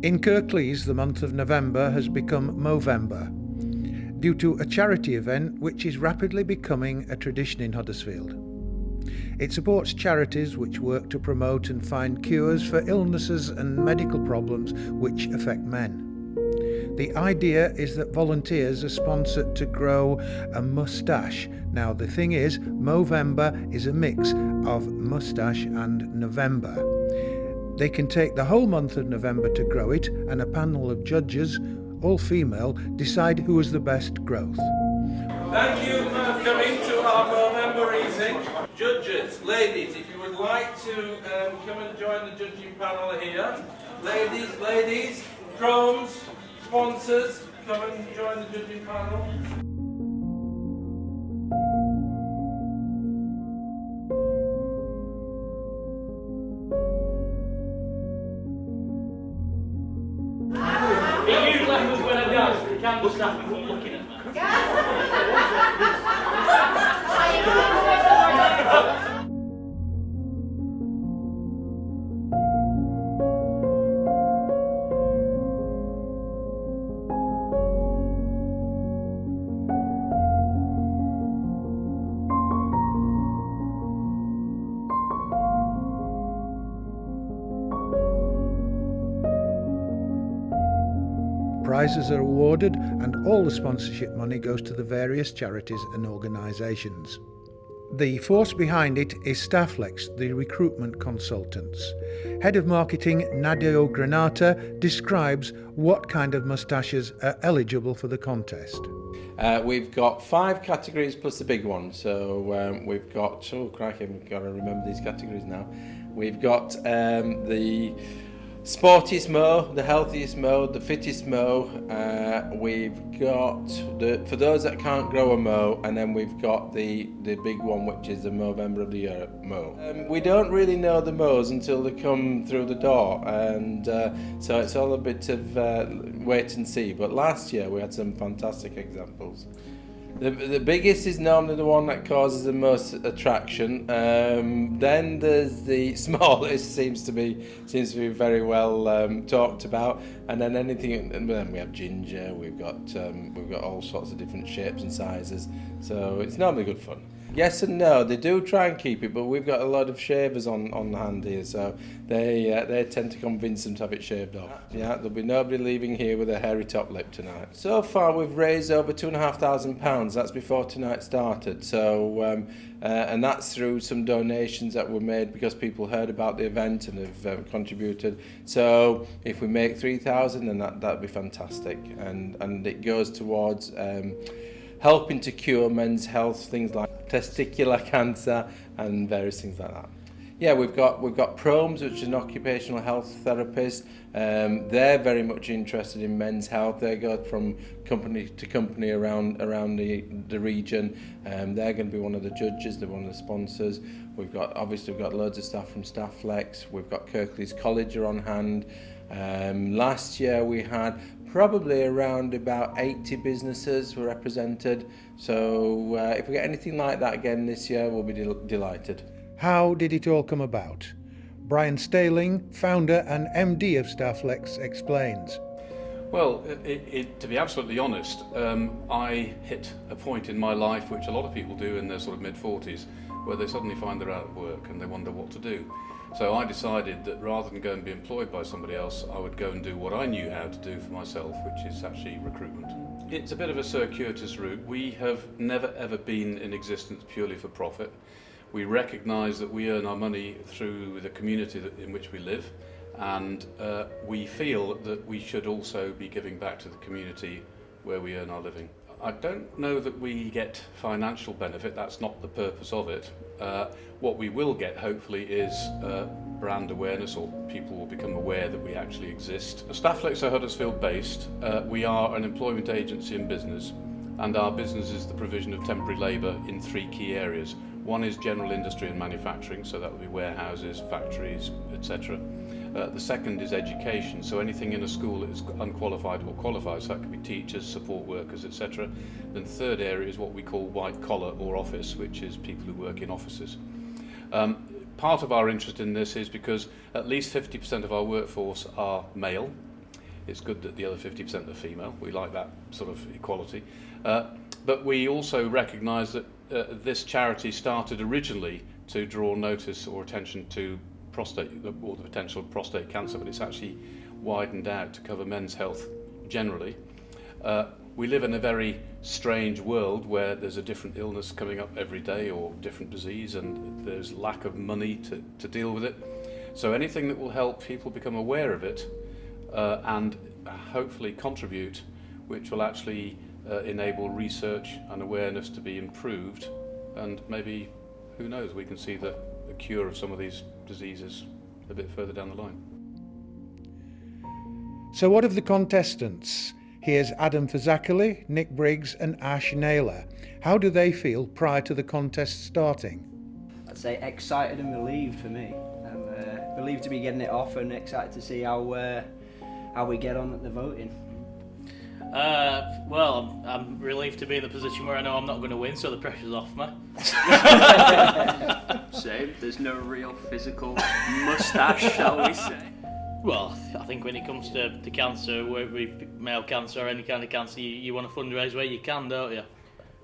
In Kirklees, the month of November has become Movember, due to a charity event which is rapidly becoming a tradition in Huddersfield. It supports charities which work to promote and find cures for illnesses and medical problems which affect men. The idea is that volunteers are sponsored to grow a moustache. Now the thing is, Movember is a mix of moustache and November. They can take the whole month of November to grow it, and a panel of judges, all female, decide who has the best growth. Thank you for coming to our Movember evening. Judges, ladies, if you would like to come and join the judging panel here. Ladies, drones, sponsors, come and join the judging panel. If you left us when I danced, the camera staff were looking at me. Prizes are awarded and all the sponsorship money goes to the various charities and organisations. The force behind it is Stafflex, the recruitment consultants. Head of Marketing Nadio Granata describes what kind of moustaches are eligible for the contest. We've got 5 categories plus the big one. So we've got, oh crikey, I've got to remember these categories now. We've got the sportiest mo, the healthiest mo, the fittest mo. We've got for those that can't grow a mo, and then we've got the big one, which is the Movember of the Year mo. We don't really know the mo's until they come through the door, and so it's all a bit of wait and see. But last year we had some fantastic examples. The biggest is normally the one that causes the most attraction. Then there's the smallest, seems to be very well talked about, and then anything. And then we have ginger. We've got all sorts of different shapes and sizes. So it's normally good fun. Yes and no, they do try and keep it, but we've got a lot of shavers on hand here, so they tend to convince them to have it shaved off. Yeah, there'll be nobody leaving here with a hairy top lip tonight. So far we've raised over £2,500, that's before tonight started, so and that's through some donations that were made because people heard about the event and have contributed. So if we make 3,000, then that'd be fantastic, and it goes towards helping to cure men's health, things like testicular cancer and various things like that. Yeah, we've got Promes, which is an occupational health therapist. They're very much interested in men's health. They go from company to company around the region. They're going to be one of the judges. They're one of the sponsors. We've got loads of staff from Stafflex. We've got Kirklees College are on hand. Last year we had probably around about 80 businesses were represented. So if we get anything like that again this year, we'll be delighted. How did it all come about? Brian Staling, founder and MD of Stafflex, explains. Well, to be absolutely honest, I hit a point in my life which a lot of people do in their sort of mid-40s, where they suddenly find they're out of work and they wonder what to do. So I decided that rather than go and be employed by somebody else, I would go and do what I knew how to do for myself, which is actually recruitment. It's a bit of a circuitous route. We have never ever been in existence purely for profit. We recognise that we earn our money through the community in which we live, and we feel that we should also be giving back to the community where we earn our living. I don't know that we get financial benefit, that's not the purpose of it. What we will get, hopefully, is brand awareness, or people will become aware that we actually exist. Stafflex are Huddersfield based. We are an employment agency and business, and our business is the provision of temporary labour in 3 key areas. One is general industry and manufacturing, so that would be warehouses, factories, etc. The second is education, so anything in a school that is unqualified or qualified, so that could be teachers, support workers, etc. Then the third area is what we call white collar or office, which is people who work in offices. Part of our interest in this is because at least 50% of our workforce are male, It's good that the other 50% are female. We like that sort of equality. But we also recognise that this charity started originally to draw notice or attention to prostate or the potential of prostate cancer, but it's actually widened out to cover men's health generally. We live in a very strange world where there's a different illness coming up every day or different disease, and there's lack of money to deal with it. So anything that will help people become aware of it and hopefully contribute, which will actually enable research and awareness to be improved, and maybe, who knows, we can see the cure of some of these diseases a bit further down the line. So what of the contestants? Here's Adam Fazakerley, Nick Briggs and Ash Naylor. How do they feel prior to the contest starting? I'd say excited and relieved for me. I'm relieved to be getting it off and excited to see how we get on at the voting. Well, I'm relieved to be in the position where I know I'm not going to win, so the pressure's off me. Same, there's no real physical moustache, shall we say. Well, I think when it comes to cancer, whether it's male cancer or any kind of cancer, you want to fundraise where you can, don't you?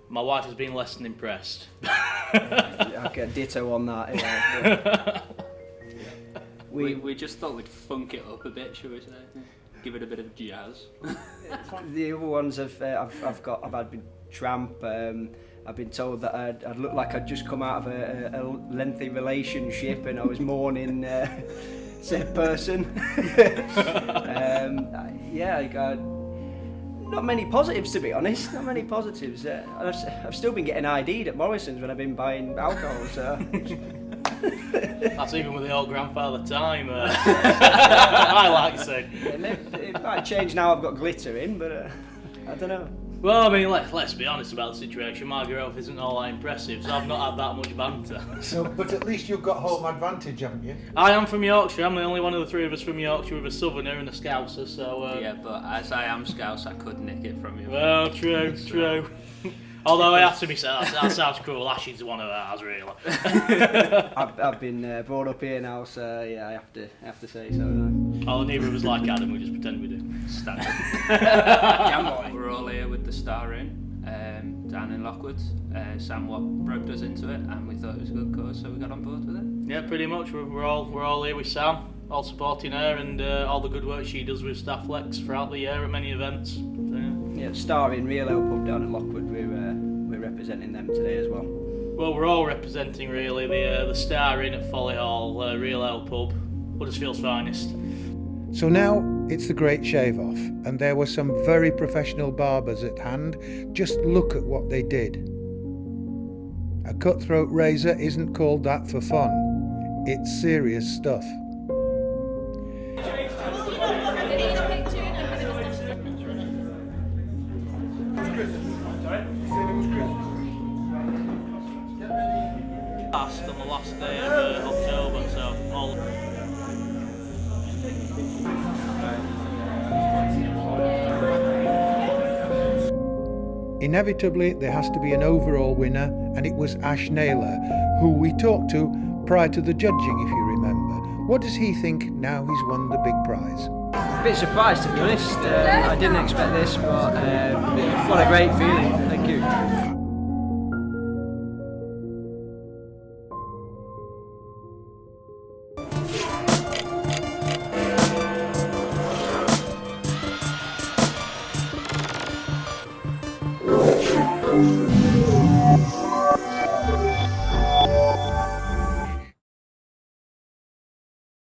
My wife has been less than impressed. I get ditto on that. Yeah. We just thought we'd funk it up a bit, shall we say? Give it a bit of jazz. The other ones I've had been tramp. I've been told that I'd look like I'd just come out of a lengthy relationship and I was mourning said person. I got not many positives, to be honest. Not many positives. I've still been getting ID'd at Morrison's when I've been buying alcohol. So. That's even with the old grandfather time. I like to say. It might change now I've got glitter in, but I don't know. Well, I mean, let's be honest about the situation. My growth isn't all that impressive, so I've not had that much banter. So, but at least you've got home advantage, haven't you? I am from Yorkshire. I'm the only one of the three of us from Yorkshire with a southerner and a Scouser, so... Yeah, but as I am Scouse, I could nick it from you. Well, true. Although I have to be said, that sounds cruel. Ashley's one of ours, really. I've been brought up here now, so yeah, I have to say so. Oh, neither of us like Adam. We just pretend we do. Standard. Yeah, we're all here with the Star Inn down in Lockwood. Sam roped us into it, and we thought it was a good cause, so we got on board with it. Yeah, pretty much. We're all here with Sam, all supporting her and all the good work she does with Stafflex throughout the year at many events. So, yeah, Star Inn, Real Ale Pub down at Lockwood. We're representing them today as well. Well, we're all representing really the Star Inn at Folly Hall, Real Ale Pub, Huddersfield's finest. So now it's the great shave off, and there were some very professional barbers at hand. Just look at what they did. A cutthroat razor isn't called that for fun. It's serious stuff. On the last day of October, so all. Inevitably, there has to be an overall winner, and it was Ash Naylor, who we talked to prior to the judging, if you remember. What does he think now he's won the big prize? A bit surprised, to be honest. I didn't expect this, but what a great feeling. Thank you. Thank you.